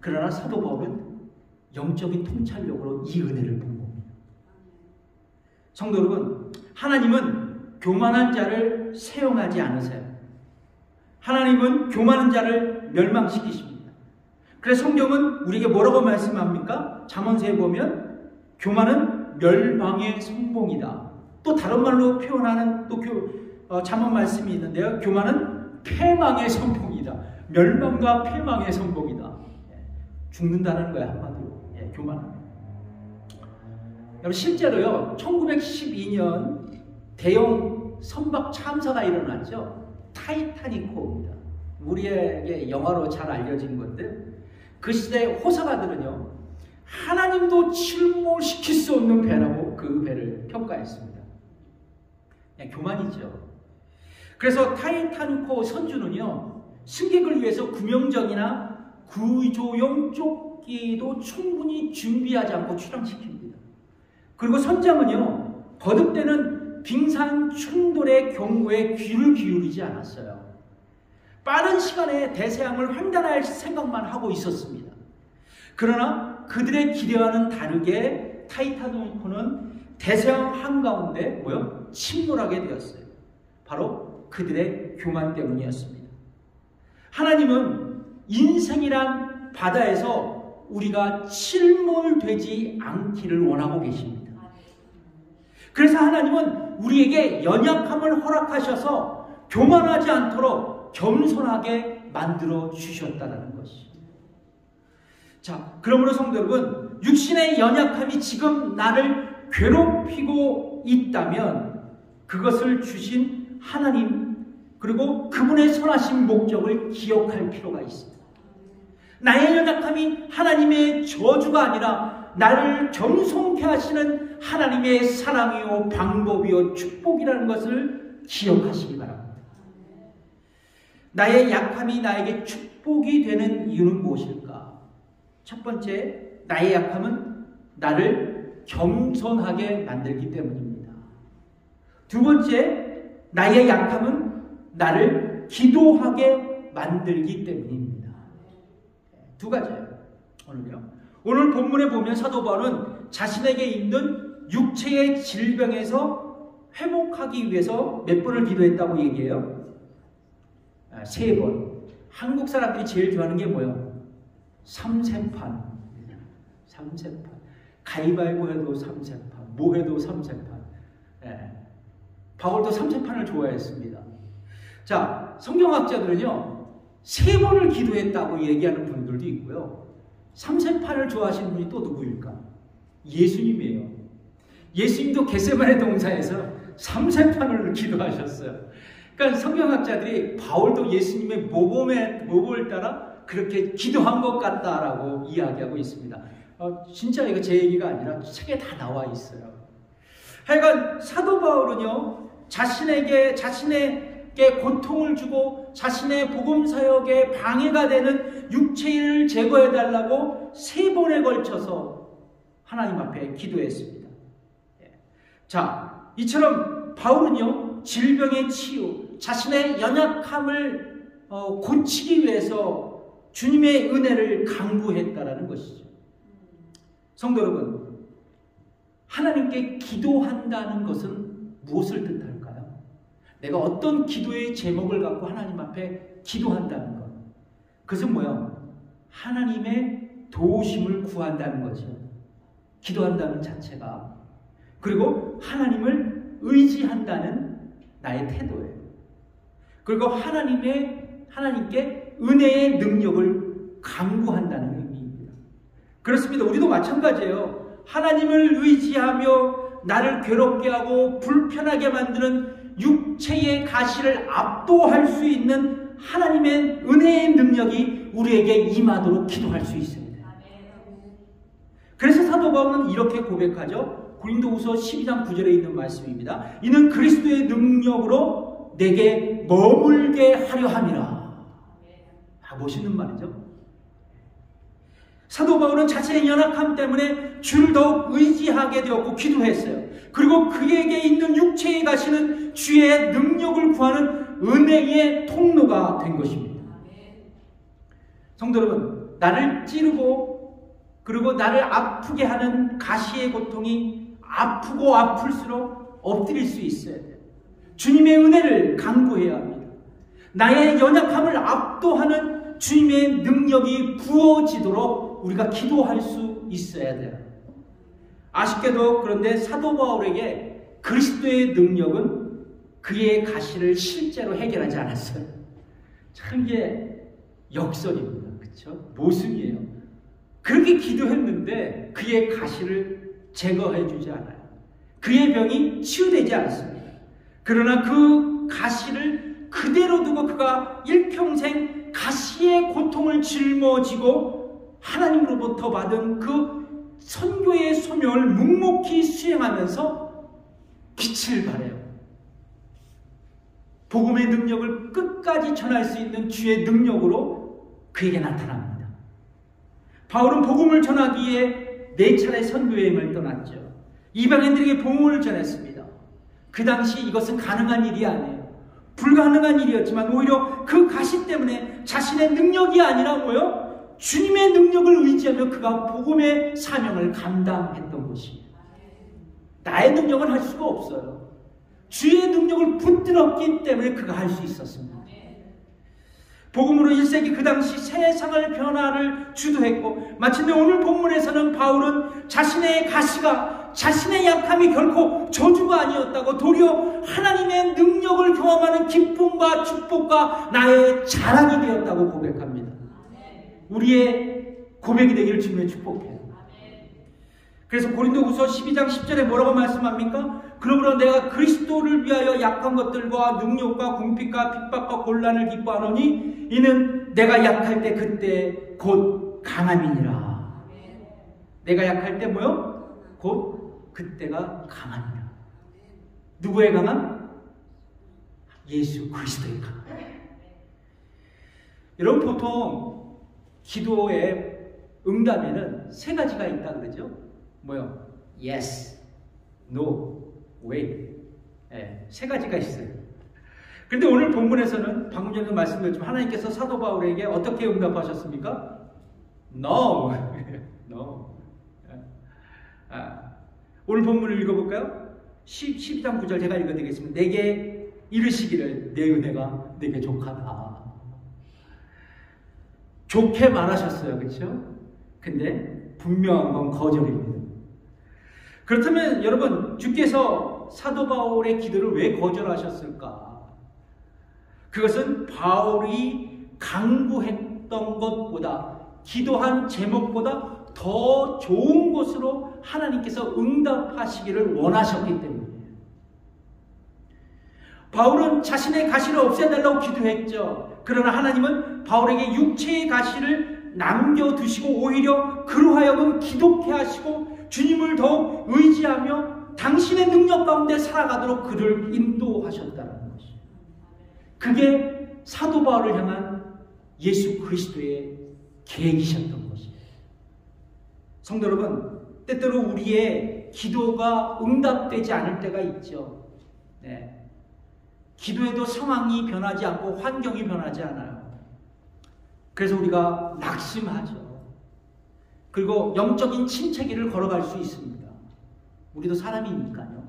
그러나 사도 바울은 영적인 통찰력으로 이 은혜를 본 겁니다. 성도 여러분, 하나님은 교만한 자를 사용하지 않으세요. 하나님은 교만한 자를 멸망시키십니다. 그래서 성경은 우리에게 뭐라고 말씀합니까? 잠언서에 보면 교만은 멸망의 성봉이다. 또 다른 말로 표현하는 또 잠언 말씀이 있는데요. 교만은 패망의 성봉이다. 멸망과 패망의 성봉이다. 죽는다는 거야 한마디로. 교만은. 여러분 실제로요. 1912년 대형 선박 참사가 일어났죠. 타이타닉호입니다. 우리에게 영화로 잘 알려진 건데 그 시대 호사가들은요. 하나님도 침몰시킬 수 없는 배라고 그 배를 평가했습니다. 그냥 교만이죠. 그래서 타이타닉호 선주는요. 승객을 위해서 구명정이나 구조용 조끼도 충분히 준비하지 않고 출항시킵니다. 그리고 선장은요. 거듭되는 빙산 충돌의 경고에 귀를 기울이지 않았어요. 빠른 시간에 대서양을 횡단할 생각만 하고 있었습니다. 그러나 그들의 기대와는 다르게 타이타노이코는 대서양 한가운데 침몰하게 되었어요. 바로 그들의 교만 때문이었습니다. 하나님은 인생이란 바다에서 우리가 침몰되지 않기를 원하고 계십니다. 그래서 하나님은 우리에게 연약함을 허락하셔서 교만하지 않도록 겸손하게 만들어 주셨다는 것이죠. 자, 그러므로 성도 여러분, 육신의 연약함이 지금 나를 괴롭히고 있다면 그것을 주신 하나님, 그리고 그분의 선하신 목적을 기억할 필요가 있습니다. 나의 연약함이 하나님의 저주가 아니라 나를 겸손케 하시는 하나님의 사랑이요 방법이요 축복이라는 것을 기억하시기 바랍니다. 나의 약함이 나에게 축복이 되는 이유는 무엇일까? 첫 번째, 나의 약함은 나를 겸손하게 만들기 때문입니다. 두 번째, 나의 약함은 나를 기도하게 만들기 때문입니다. 두 가지예요. 오늘 본문에 보면 사도 바울은 자신에게 있는 육체의 질병에서 회복하기 위해서 몇 번을 기도했다고 얘기해요? 3번. 한국 사람들이 제일 좋아하는 게 뭐예요? 삼세판. 가위바위보 해도 삼세판, 뭐 해도 삼세판. 바울도 삼세판을 좋아했습니다. 자, 성경학자들은요, 3번을 기도했다고 얘기하는 분들도 있고요. 삼세판을 좋아하시는 분이 또 누구일까? 예수님이에요. 예수님도 겟세마네 동산에서 삼세판을 기도하셨어요. 그러니까 성경학자들이 바울도 예수님의 모범을 따라 그렇게 기도한 것 같다라고 이야기하고 있습니다. 진짜 이거 제 얘기가 아니라 책에 다 나와 있어요. 하여간 사도 바울은요, 자신에게 고통을 주고 자신의 복음 사역에 방해가 되는 육체를 제거해달라고 3번에 걸쳐서 하나님 앞에 기도했습니다. 자, 이처럼 바울은요, 질병의 치유, 자신의 연약함을 고치기 위해서 주님의 은혜를 강구했다라는 것이죠. 성도 여러분, 하나님께 기도한다는 것은 무엇을 뜻할까요? 내가 어떤 기도의 제목을 갖고 하나님 앞에 기도한다는 것, 그것은 뭐예요? 하나님의 도우심을 구한다는 거죠. 기도한다는 자체가. 그리고 하나님을 의지한다는 나의 태도예요. 그리고 하나님께 은혜의 능력을 강구한다는 의미입니다. 그렇습니다. 우리도 마찬가지예요. 하나님을 의지하며 나를 괴롭게 하고 불편하게 만드는 육체의 가시를 압도할 수 있는 하나님의 은혜의 능력이 우리에게 임하도록 기도할 수 있습니다. 그래서 사도 바울은 이렇게 고백하죠. 고린도후서 12장 9절에 있는 말씀입니다. 이는 그리스도의 능력으로 내게 머물게 하려 함이라. 멋있는 말이죠. 사도 바울은 자신의 연약함 때문에 주를 더욱 의지하게 되었고 기도했어요. 그리고 그에게 있는 육체의 가시는 주의 능력을 구하는 은혜의 통로가 된 것입니다. 성도 여러분, 나를 찌르고 그리고 나를 아프게 하는 가시의 고통이 아프고 아플수록 엎드릴 수 있어야 돼요. 주님의 은혜를 강구해야 합니다. 나의 연약함을 압도하는 주님의 능력이 부어지도록 우리가 기도할 수 있어야 돼요. 아쉽게도 그런데 사도 바울에게 그리스도의 능력은 그의 가시를 실제로 해결하지 않았어요. 참 이게 역설입니다. 그렇죠? 모순이에요. 그렇게 기도했는데 그의 가시를 제거해 주지 않아요. 그의 병이 치유되지 않습니다. 그러나 그 가시를 그대로 두고 그가 일평생 가시의 고통을 짊어지고 하나님으로부터 받은 그 선교의 소명을 묵묵히 수행하면서 빛을 발해요. 복음의 능력을 끝까지 전할 수 있는 주의 능력으로 그에게 나타납니다. 바울은 복음을 전하기 위해 4차례 선교 여행을 떠났죠. 이방인들에게 복음을 전했습니다. 그 당시 이것은 가능한 일이 아니에요. 불가능한 일이었지만 오히려 그 가시 때문에 자신의 능력이 아니라 뭐요? 주님의 능력을 의지하며 그가 복음의 사명을 감당했던 것입니다. 나의 능력은 할 수가 없어요. 주의 능력을 붙들었기 때문에 그가 할 수 있었습니다. 복음으로 1세기 그 당시 세상을 변화를 주도했고, 마침내 오늘 본문에서는 바울은 자신의 가시가, 자신의 약함이 결코 저주가 아니었다고, 도리어 하나님의 능력을 경험하는 기쁨과 축복과 나의 자랑이 되었다고 고백합니다. 우리의 고백이 되기를 주님의 축복해요. 그래서 고린도후서 12장 10절에 뭐라고 말씀합니까? 그러므로 내가 그리스도를 위하여 약한 것들과 능력과 궁핍과 핍박과 곤란을 기뻐하노니 이는 내가 약할 때 그때 곧 강함이니라. 내가 약할 때 뭐요? 곧 그때가 강함이라. 누구의 강함? 예수 그리스도의 강함. 여러분, 보통 기도의 응답에는 세 가지가 있다 그러죠? 뭐요? Yes, No, Wait. 세 가지가 있어요. 그런데 오늘 본문에서는 방금 전에도 말씀드렸지만 하나님께서 사도 바울에게 어떻게 응답하셨습니까? No. No. 오늘 본문을 읽어볼까요? 12장 9절 제가 읽어드리겠습니다. 내게 이르시기를 내 은혜가 내게 족하다. 좋게 말하셨어요. 그렇죠? 근데 분명한 건 거절입니다. 그렇다면 여러분, 주께서 사도 바울의 기도를 왜 거절하셨을까? 그것은 바울이 강구했던 것보다, 기도한 제목보다 더 좋은 곳으로 하나님께서 응답하시기를 원하셨기 때문이에요. 바울은 자신의 가시를 없애달라고 기도했죠. 그러나 하나님은 바울에게 육체의 가시를 남겨두시고 오히려 그로 하여금 기독케 하시고 주님을 더욱 의지하며 당신의 능력 가운데 살아가도록 그를 인도하셨다는 것이에요. 그게 사도 바울을 향한 예수 그리스도의 계획이셨던 것이에요. 성도 여러분, 때때로 우리의 기도가 응답되지 않을 때가 있죠. 네. 기도에도 상황이 변하지 않고 환경이 변하지 않아요. 그래서 우리가 낙심하죠. 그리고 영적인 침체기를 걸어갈 수 있습니다. 우리도 사람이니까요.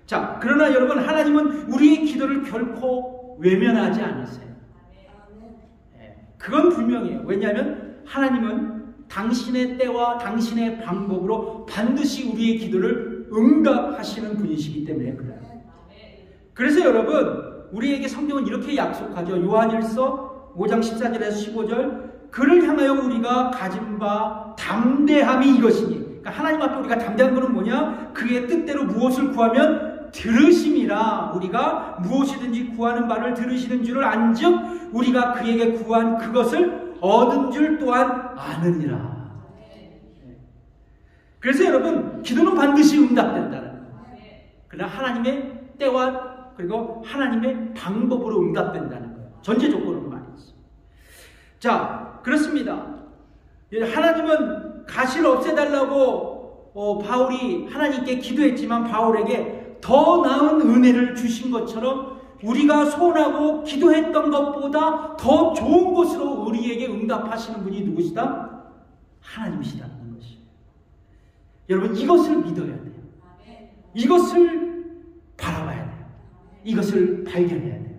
자, 그러나 여러분, 하나님은 우리의 기도를 결코 외면하지 않으세요. 그건 분명해요. 왜냐하면 하나님은 당신의 때와 당신의 방법으로 반드시 우리의 기도를 응답하시는 분이시기 때문에 그래요. 그래서 여러분, 우리에게 성경은 이렇게 약속하죠. 요한일서 5장 14절에서 15절, 그를 향하여 우리가 가진 바 담대함이 이것이니, 그러니까 하나님 앞에 우리가 담대한 것은 뭐냐? 그의 뜻대로 무엇을 구하면 들으심이라. 우리가 무엇이든지 구하는 바를 들으시는 줄을 안즉 우리가 그에게 구한 그것을 얻은 줄 또한 아느니라. 그래서 여러분, 기도는 반드시 응답된다는 거예요. 그러나 하나님의 때와 그리고 하나님의 방법으로 응답된다는 거예요. 전제 조건으로 말이죠. 자, 그렇습니다. 하나님은 가시를 없애달라고 바울이 하나님께 기도했지만 바울에게 더 나은 은혜를 주신 것처럼 우리가 소원하고 기도했던 것보다 더 좋은 곳으로 우리에게 응답하시는 분이 누구시다? 하나님이시다는 것이에요. 여러분, 이것을 믿어야 돼요. 이것을 바라봐야 돼요. 이것을 발견해야 돼요.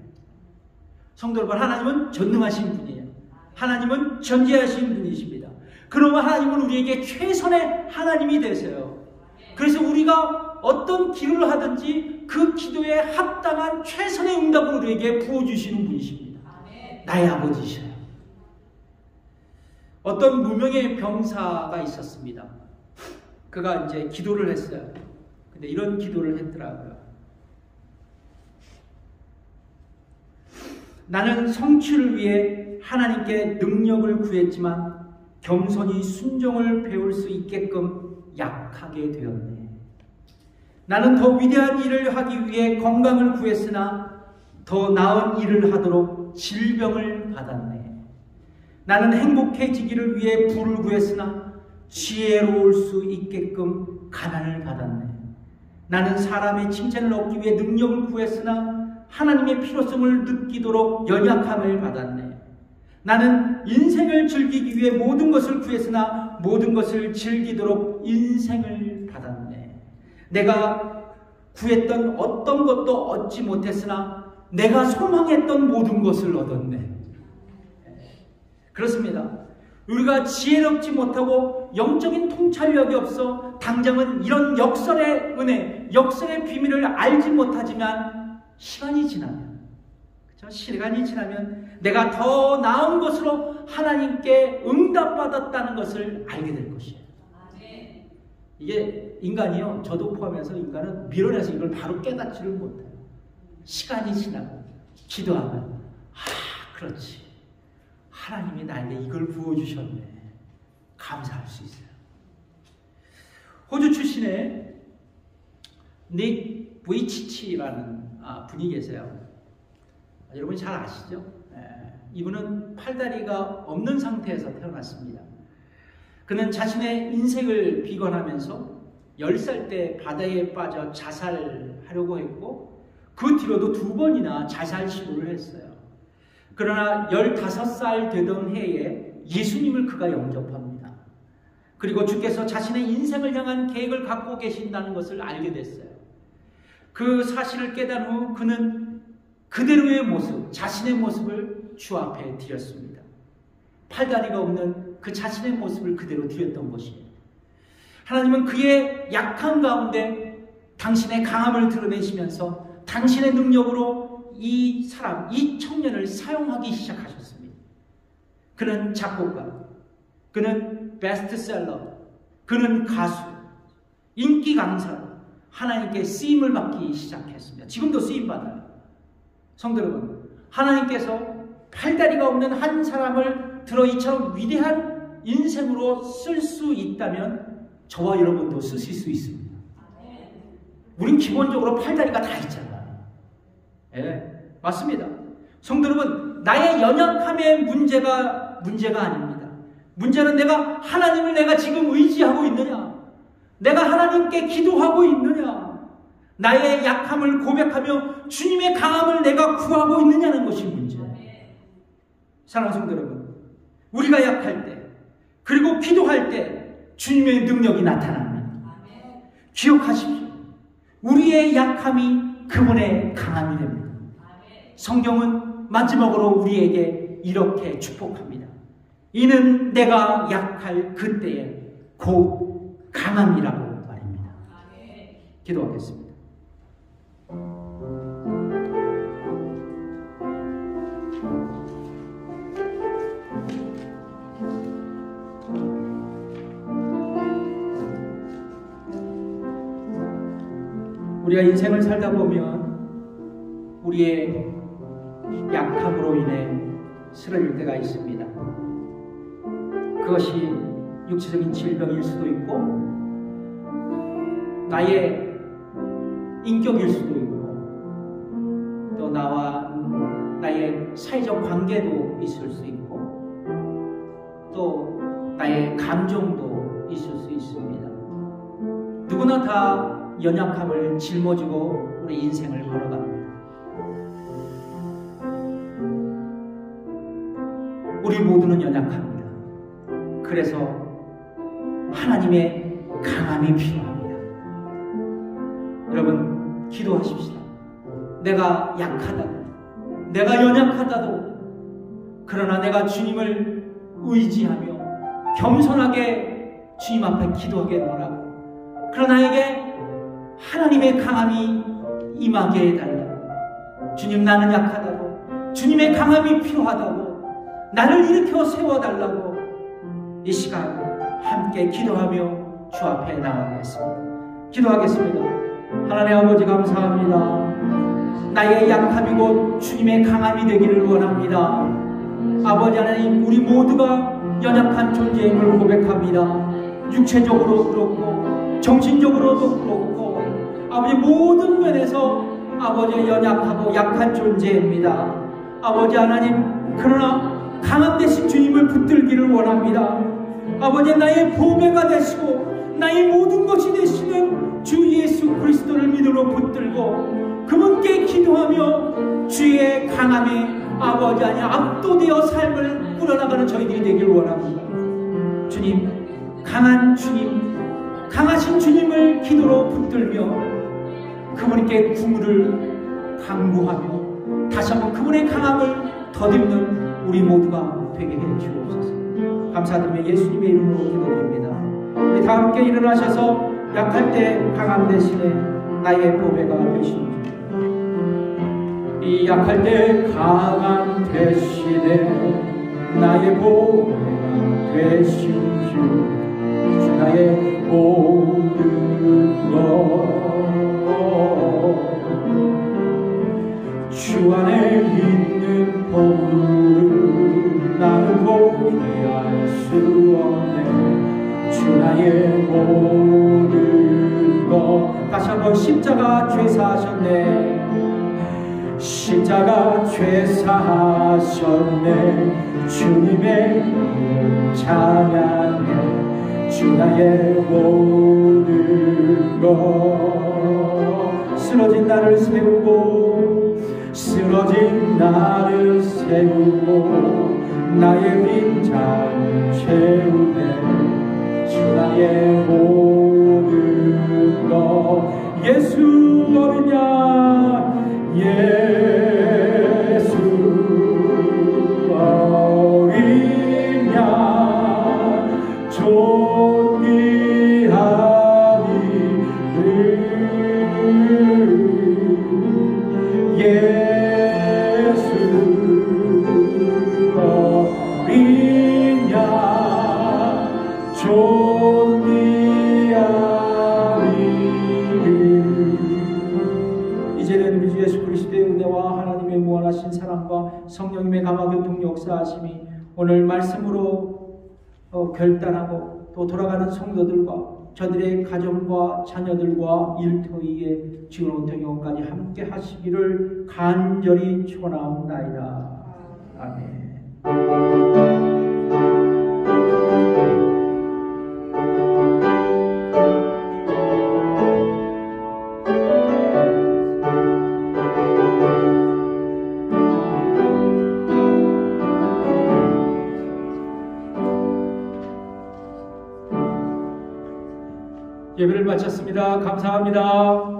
성도 여러분, 하나님은 전능하신 분이에요. 하나님은 전지하신 분이십니다. 그러면 하나님은 우리에게 최선의 하나님이 되세요. 그래서 우리가 어떤 기도를 하든지 그 기도에 합당한 최선의 응답을 우리에게 부어주시는 분이십니다. 나의 아버지셔요. 어떤 무명의 병사가 있었습니다. 그가 이제 기도를 했어요. 근데 이런 기도를 했더라고요. 나는 성취를 위해 하나님께 능력을 구했지만 겸손히 순종을 배울 수 있게끔 약하게 되었네. 나는 더 위대한 일을 하기 위해 건강을 구했으나 더 나은 일을 하도록 질병을 받았네. 나는 행복해지기를 위해 부를 구했으나 지혜로울 수 있게끔 가난을 받았네. 나는 사람의 칭찬을 얻기 위해 능력을 구했으나 하나님의 필요성을 느끼도록 연약함을 받았네. 나는 인생을 즐기기 위해 모든 것을 구했으나 모든 것을 즐기도록 인생을 받았네. 내가 구했던 어떤 것도 얻지 못했으나 내가 소망했던 모든 것을 얻었네. 그렇습니다. 우리가 지혜롭지 못하고 영적인 통찰력이 없어 당장은 이런 역설의 은혜, 역설의 비밀을 알지 못하지만 시간이 지나면, 그렇죠? 시간이 지나면 내가 더 나은 것으로 하나님께 응답받았다는 것을 알게 될 것이에요. 이게 인간이요, 저도 포함해서 인간은 밀어내서 이걸 바로 깨닫지를 못해요. 시간이 지나고 기도하면 그렇지, 하나님이 나에게 이걸 부어주셨네, 감사할 수 있어요. 호주 출신의 닉 부이치치라는 분이 계세요. 여러분이 잘 아시죠? 이분은 팔다리가 없는 상태에서 태어났습니다. 그는 자신의 인생을 비관하면서 10살 때 바다에 빠져 자살하려고 했고 그 뒤로도 2번이나 자살 시도를 했어요. 그러나 15살 되던 해에 예수님을 그가 영접합니다. 그리고 주께서 자신의 인생을 향한 계획을 갖고 계신다는 것을 알게 됐어요. 그 사실을 깨달은 후 그는 그대로의 모습, 자신의 모습을 주 앞에 드렸습니다. 팔다리가 없는 그 자신의 모습을 그대로 드렸던 것이에요. 하나님은 그의 약한 가운데 당신의 강함을 드러내시면서 당신의 능력으로 이 사람, 이 청년을 사용하기 시작하셨습니다. 그는 작곡가, 그는 베스트셀러, 그는 가수, 인기 강사로 하나님께 쓰임을 받기 시작했습니다. 지금도 쓰임받아요. 성도 여러분, 하나님께서 팔다리가 없는 한 사람을 들어 이처럼 위대한 인생으로 쓸 수 있다면 저와 여러분도 쓰실 수 있습니다. 우린 기본적으로 팔다리가 다 있잖아요. 예, 맞습니다. 성도 여러분, 나의 연약함의 문제가 아닙니다. 문제는 내가 지금 의지하고 있느냐, 내가 하나님께 기도하고 있느냐, 나의 약함을 고백하며 주님의 강함을 내가 구하고 있느냐는 것이 문제예요. 사랑하는 성도 여러분, 우리가 약할 때 그리고 기도할 때 주님의 능력이 나타납니다. 기억하십시오. 우리의 약함이 그분의 강함이 됩니다. 성경은 마지막으로 우리에게 이렇게 축복합니다. 이는 내가 약할 그때에 곧 강함이라고 말입니다. 기도하겠습니다. 우리가 인생을 살다 보면 우리의 약함으로 인해 쓰러질 때가 있습니다. 그것이 육체적인 질병일 수도 있고 나의 인격일 수도 있고 또 나와 나의 사회적 관계도 있을 수 있고 또 나의 감정도 있을 수 있습니다. 누구나 다 연약함을 짊어지고 우리 인생을 걸어갑니다. 우리 모두는 연약합니다. 그래서 하나님의 강함이 필요합니다. 여러분, 기도하십시다. 내가 약하다고, 내가 연약하다도, 그러나 내가 주님을 의지하며 겸손하게 주님 앞에 기도하게 하라고, 그러나 나에게 하나님의 강함이 임하게 해달라고, 주님 나는 약하다고, 주님의 강함이 필요하다고, 나를 일으켜 세워달라고 이 시간 함께 기도하며 주 앞에 나가겠습니다. 기도하겠습니다. 하나님 아버지 감사합니다. 나의 약함이 곧 주님의 강함이 되기를 원합니다. 아버지 하나님, 우리 모두가 연약한 존재임을 고백합니다. 육체적으로도 그렇고 정신적으로도 그렇고 아버지 모든 면에서 아버지 연약하고 약한 존재입니다. 아버지 하나님, 그러나 강함 되신 주님을 붙들기를 원합니다. 아버지, 나의 보배가 되시고 나의 모든 것이 되시는 주 예수 그리스도를 믿음으로 붙들고 그분께 기도하며 주의 강함이 아버지 아니 압도되어 삶을 꾸려나가는 저희들이 되길 원합니다. 주님, 강한 주님, 강하신 주님을 기도로 붙들며 그분께 구물을 강구하며 다시 한번 그분의 강함을 더듬는 우리 모두가 되게 해 주옵소서. 감사드리며 예수님의 이름으로 기도드립니다. 우리 다 함께 일어나셔서 약할 때 강함 대신에 나의 보배가 되신 주, 이 약할 때 강함 대신에 나의 보배가 되신 주, 주 나의 모든 것 주 안에 있는 보물은 나는 포기할 수 없네. 주 나의 모든 것 다시 한번 십자가 죄사하셨네. 십자가 죄사하셨네. 주님의 찬양해. 주 나의 모든 것 쓰러진 나를 세우고 쓰러진 나를 세우고 나의 빈잔 채우네. 주 나의 모든 것 예수 어린 양 예수 어린 양 존귀하니 예수 어린 양 존귀하니. 이제는 우리 주 예수 그리스도의 은혜와 하나님의 무한하신 사랑과 성령님의 감화교통 역사하심이 오늘 말씀으로 결단하고 또 돌아가는 성도들과 저들의 가정과 자녀들과 일터위에 지금부터 영원까지 함께 하시기를 간절히 축원하옵나이다. 아멘. 예배를 마쳤습니다. 감사합니다.